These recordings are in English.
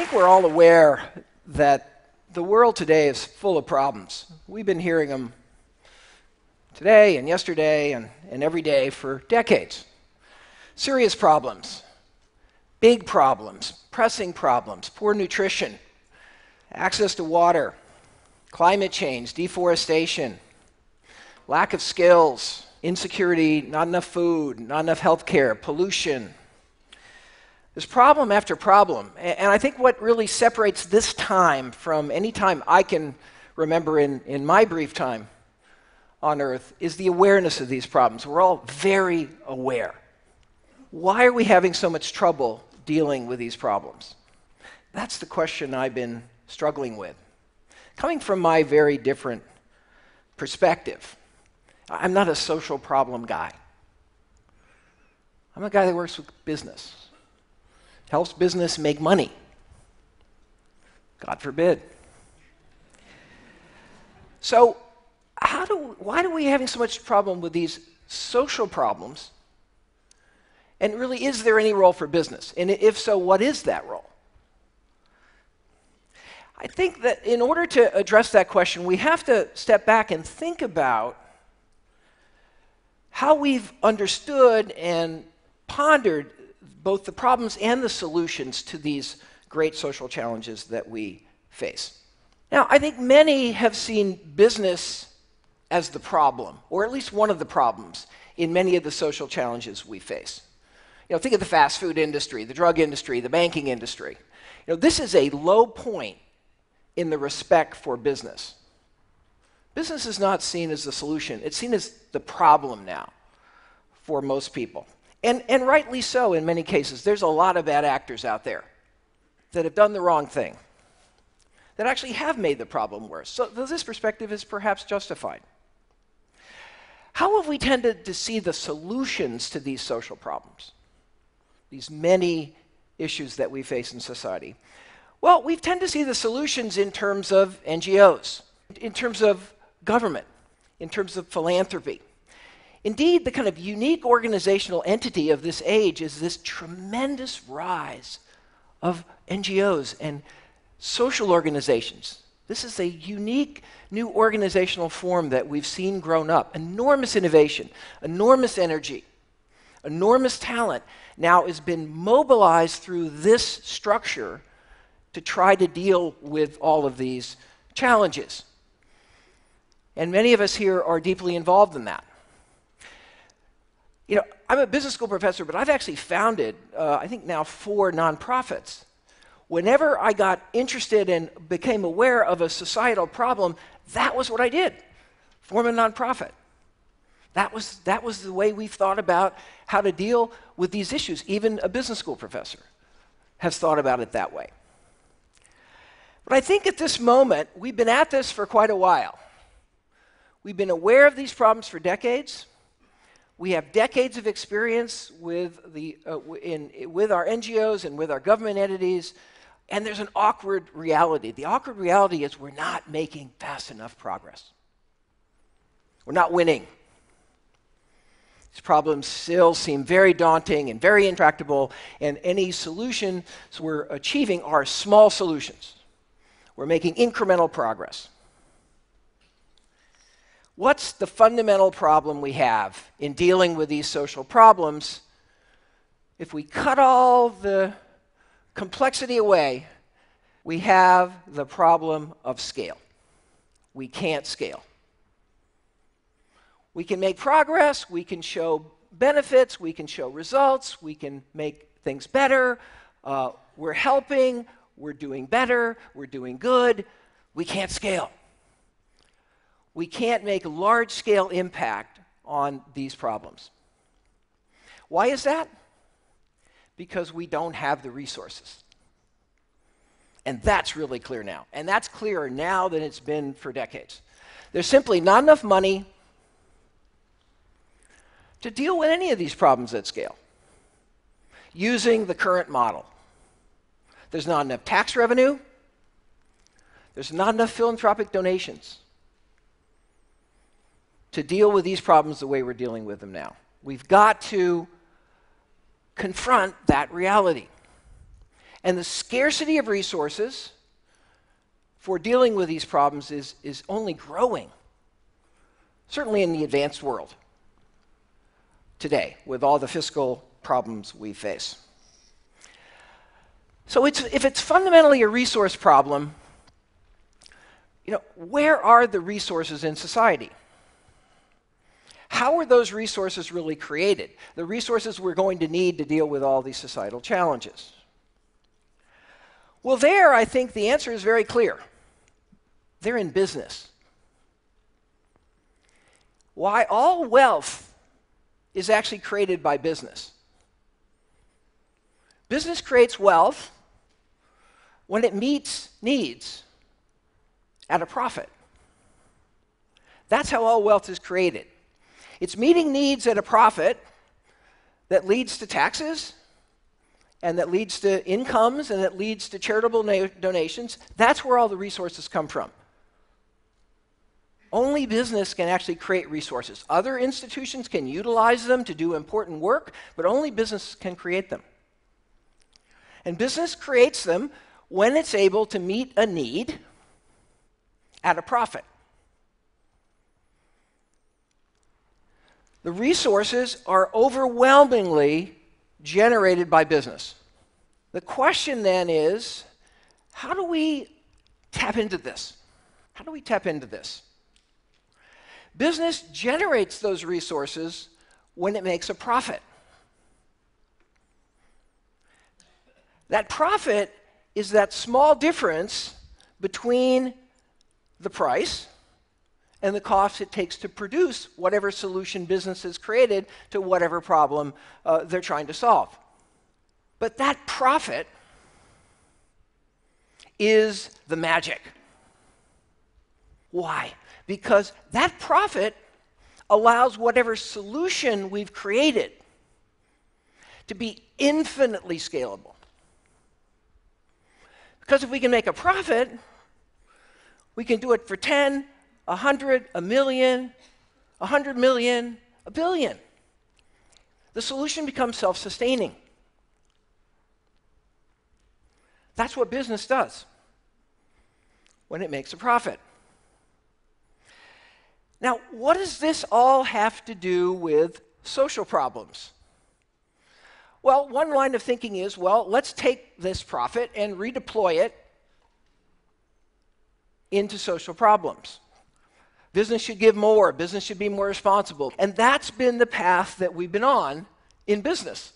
think we're all aware that the world today is full of problems. We've been hearing them today and yesterday and every day for decades. Serious problems, big problems, pressing problems, poor nutrition, access to water, climate change, deforestation, lack of skills, insecurity, not enough food, not enough health care, pollution. There's problem after problem. And I think what really separates this time from any time I can remember in my brief time on Earth is the awareness of these problems. We're all very aware. Why are we having so much trouble dealing with these problems? That's the question I've been struggling with. Coming from my very different perspective, I'm not a social problem guy. I'm a guy that works with business, helps business make money. God forbid. So why are we having so much problem with these social problems? And really, is there any role for business? And if so, what is that role? I think that in order to address that question, we have to step back and think about how we've understood and pondered both the problems and the solutions to these great social challenges that we face. Now, I think many have seen business as the problem, or at least one of the problems in many of the social challenges we face. Think of the fast food industry, the drug industry, the banking industry. This is a low point in the respect for business. Business is not seen as the solution. It's seen as the problem now for most people. And rightly so in many cases. There's a lot of bad actors out there that have done the wrong thing, that actually have made the problem worse. So this perspective is perhaps justified. How have we tended to see the solutions to these social problems, these many issues that we face in society? Well, we tend to see the solutions in terms of NGOs, in terms of government, in terms of philanthropy. Indeed, the kind of unique organizational entity of this age is this tremendous rise of NGOs and social organizations. This is a unique new organizational form that we've seen grown up. Enormous innovation, enormous energy, enormous talent now has been mobilized through this structure to try to deal with all of these challenges. And many of us here are deeply involved in that. I'm a business school professor, but I've actually founded, I think now 4 nonprofits. Whenever I got interested and became aware of a societal problem, that was what I did, form a nonprofit. That was the way we thought about how to deal with these issues. Even a business school professor has thought about it that way. But I think at this moment, we've been at this for quite a while. We've been aware of these problems for decades. We have decades of experience with our NGOs and with our government entities, and there's an awkward reality. The awkward reality is we're not making fast enough progress. We're not winning. These problems still seem very daunting and very intractable, and any solutions we're achieving are small solutions. We're making incremental progress. What's the fundamental problem we have in dealing with these social problems? If we cut all the complexity away, we have the problem of scale. We can't scale. We can make progress, we can show benefits, we can show results, we can make things better, we're helping, we're doing better, we're doing good. We can't scale. We can't make large-scale impact on these problems. Why is that? Because we don't have the resources. And that's really clear now. And that's clearer now than it's been for decades. There's simply not enough money to deal with any of these problems at scale using the current model. There's not enough tax revenue. There's not enough philanthropic donations to deal with these problems the way we're dealing with them now. We've got to confront that reality. And the scarcity of resources for dealing with these problems is only growing, certainly in the advanced world today, with all the fiscal problems we face. So if it's fundamentally a resource problem, where are the resources in society? How are those resources really created? The resources we're going to need to deal with all these societal challenges. Well, there, I think the answer is very clear. They're in business. Why all wealth is actually created by business. Business creates wealth when it meets needs at a profit. That's how all wealth is created. It's meeting needs at a profit that leads to taxes, and that leads to incomes, and that leads to charitable donations. That's where all the resources come from. Only business can actually create resources. Other institutions can utilize them to do important work, but only business can create them. And business creates them when it's able to meet a need at a profit. The resources are overwhelmingly generated by business. The question then is, how do we tap into this? How do we tap into this? Business generates those resources when it makes a profit. That profit is that small difference between the price and the cost it takes to produce whatever solution business has created to whatever problem they're trying to solve. But that profit is the magic. Why? Because that profit allows whatever solution we've created to be infinitely scalable. Because if we can make a profit, we can do it for 10, 100, a million, 100 million, a billion. The solution becomes self-sustaining. That's what business does when it makes a profit. Now, what does this all have to do with social problems? Well, one line of thinking is, let's take this profit and redeploy it into social problems. Business should give more. Business should be more responsible. And that's been the path that we've been on in business.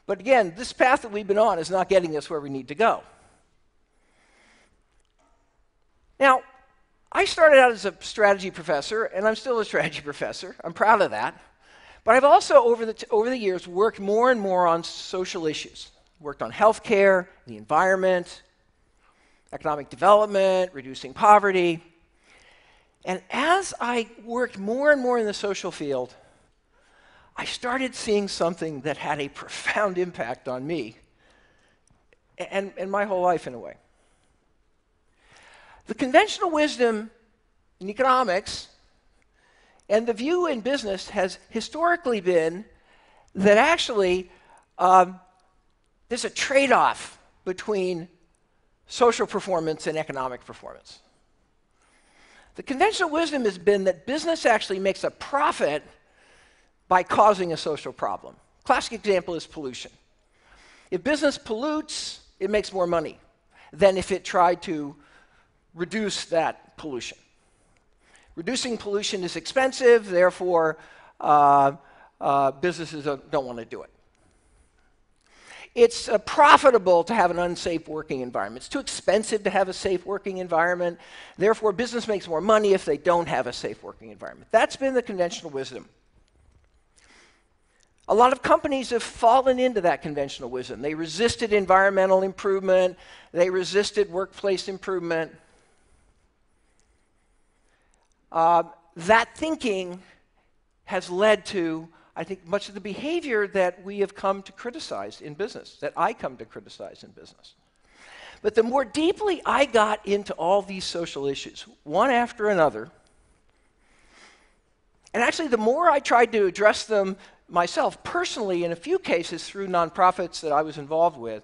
But again, this path that we've been on is not getting us where we need to go. Now, I started out as a strategy professor, and I'm still a strategy professor. I'm proud of that. But I've also, over the years, worked more and more on social issues. Worked on healthcare, the environment, economic development, reducing poverty. And as I worked more and more in the social field, I started seeing something that had a profound impact on me and my whole life in a way. The conventional wisdom in economics and the view in business has historically been that actually there's a trade-off between social performance and economic performance. The conventional wisdom has been that business actually makes a profit by causing a social problem. Classic example is pollution. If business pollutes, it makes more money than if it tried to reduce that pollution. Reducing pollution is expensive, therefore businesses don't want to do it. It's profitable to have an unsafe working environment. It's too expensive to have a safe working environment, therefore business makes more money if they don't have a safe working environment. That's been the conventional wisdom. A lot of companies have fallen into that conventional wisdom. They resisted environmental improvement, they resisted workplace improvement. That thinking has led to, I think, much of the behavior that we have come to criticize in business, that I come to criticize in business. But the more deeply I got into all these social issues, one after another, and actually the more I tried to address them myself personally in a few cases through nonprofits that I was involved with,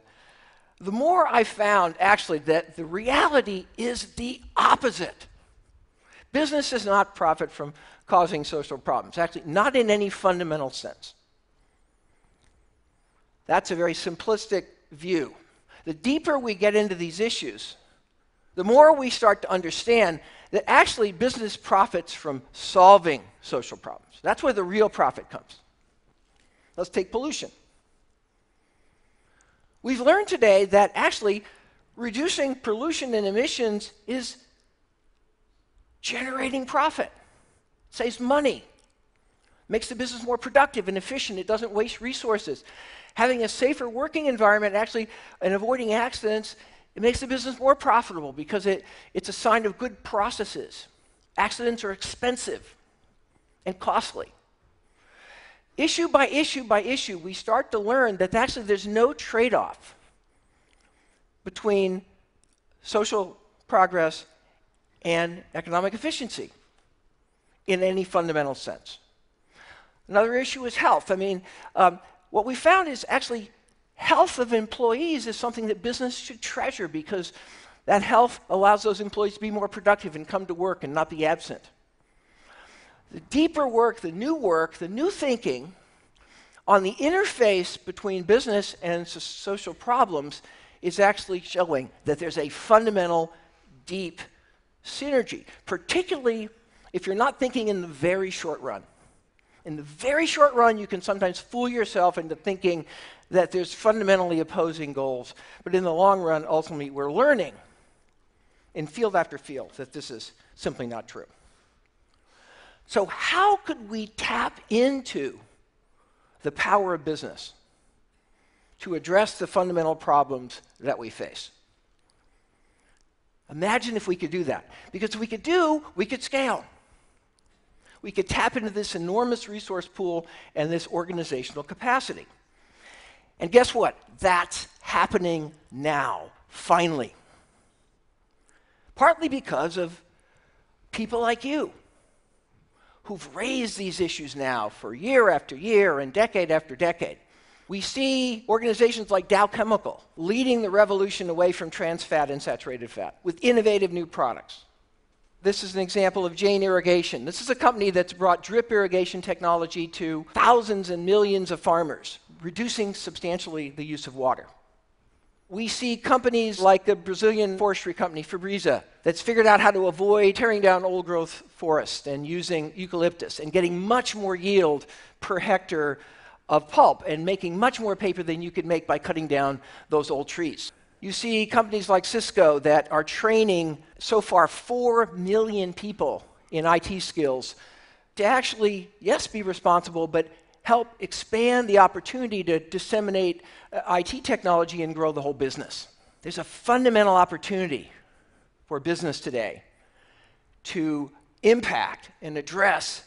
the more I found actually that the reality is the opposite. Business does not profit from causing social problems, actually not in any fundamental sense. That's a very simplistic view. The deeper we get into these issues, the more we start to understand that actually business profits from solving social problems. That's where the real profit comes. Let's take pollution. We've learned today that actually reducing pollution and emissions is generating profit, saves money, makes the business more productive and efficient, it doesn't waste resources. Having a safer working environment actually and avoiding accidents, it makes the business more profitable because it's a sign of good processes. Accidents are expensive and costly. Issue by issue by issue, we start to learn that actually there's no trade-off between social progress and economic efficiency in any fundamental sense. Another issue is health. What we found is actually health of employees is something that business should treasure because that health allows those employees to be more productive and come to work and not be absent. The deeper work, the new thinking on the interface between business and social problems is actually showing that there's a fundamental, deep synergy, particularly if you're not thinking in the very short run. In the very short run, you can sometimes fool yourself into thinking that there's fundamentally opposing goals. But in the long run, ultimately, we're learning in field after field that this is simply not true. So how could we tap into the power of business to address the fundamental problems that we face? Imagine if we could do that. Because if we could scale. We could tap into this enormous resource pool and this organizational capacity. And guess what? That's happening now, finally. Partly because of people like you, who've raised these issues now for year after year and decade after decade. We see organizations like Dow Chemical leading the revolution away from trans fat and saturated fat with innovative new products. This is an example of Jane Irrigation. This is a company that's brought drip irrigation technology to thousands and millions of farmers, reducing substantially the use of water. We see companies like the Brazilian forestry company, Fibreeza, that's figured out how to avoid tearing down old-growth forests and using eucalyptus and getting much more yield per hectare of pulp and making much more paper than you could make by cutting down those old trees. You see companies like Cisco that are training so far 4 million people in IT skills to actually, yes, be responsible, but help expand the opportunity to disseminate IT technology and grow the whole business. There's a fundamental opportunity for business today to impact and address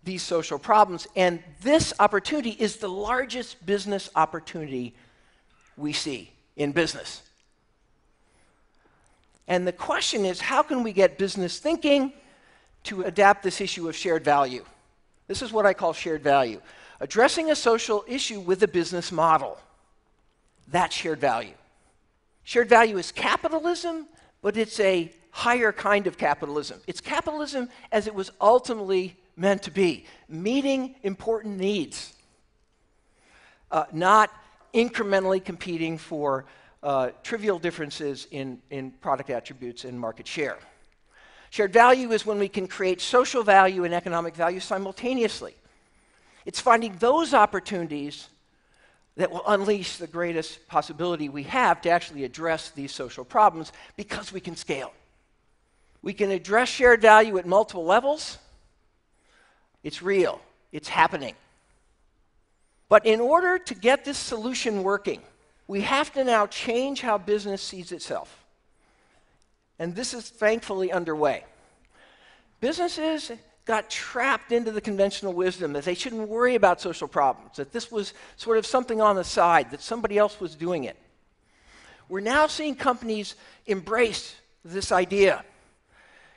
these social problems, and this opportunity is the largest business opportunity we see in business. And the question is, how can we get business thinking to adapt this issue of shared value? This is what I call shared value. Addressing a social issue with a business model. That's shared value. Shared value is capitalism, but it's a higher kind of capitalism. It's capitalism as it was ultimately meant to be, meeting important needs, not incrementally competing for trivial differences in product attributes and market share. Shared value is when we can create social value and economic value simultaneously. It's finding those opportunities that will unleash the greatest possibility we have to actually address these social problems because we can scale. We can address shared value at multiple levels. It's real. It's happening. But in order to get this solution working, we have to now change how business sees itself. And this is thankfully underway. Businesses got trapped into the conventional wisdom that they shouldn't worry about social problems, that this was sort of something on the side, that somebody else was doing it. We're now seeing companies embrace this idea.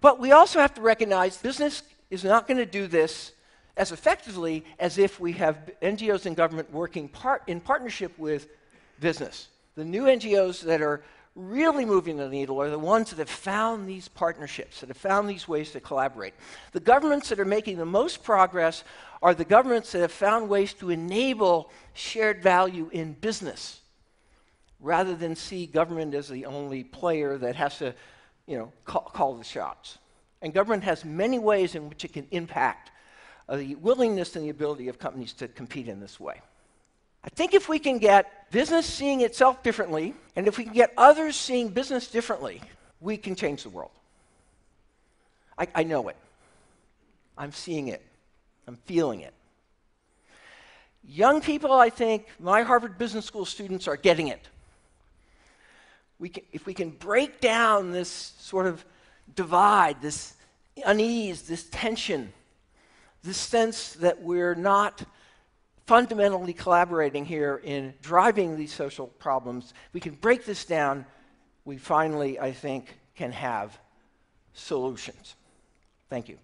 But we also have to recognize business is not going to do this as effectively as if we have NGOs and government working in partnership with business. The new NGOs that are really moving the needle are the ones that have found these partnerships, that have found these ways to collaborate. The governments that are making the most progress are the governments that have found ways to enable shared value in business, rather than see government as the only player that has to, call the shots. And government has many ways in which it can impact the willingness and the ability of companies to compete in this way. I think if we can get business seeing itself differently, and if we can get others seeing business differently, we can change the world. I know it. I'm seeing it. I'm feeling it. Young people, I think, my Harvard Business School students are getting it. If we can break down this sort of divide, this unease, this tension, this sense that we're not fundamentally collaborating here in driving these social problems, we can break this down, we finally, I think, can have solutions. Thank you.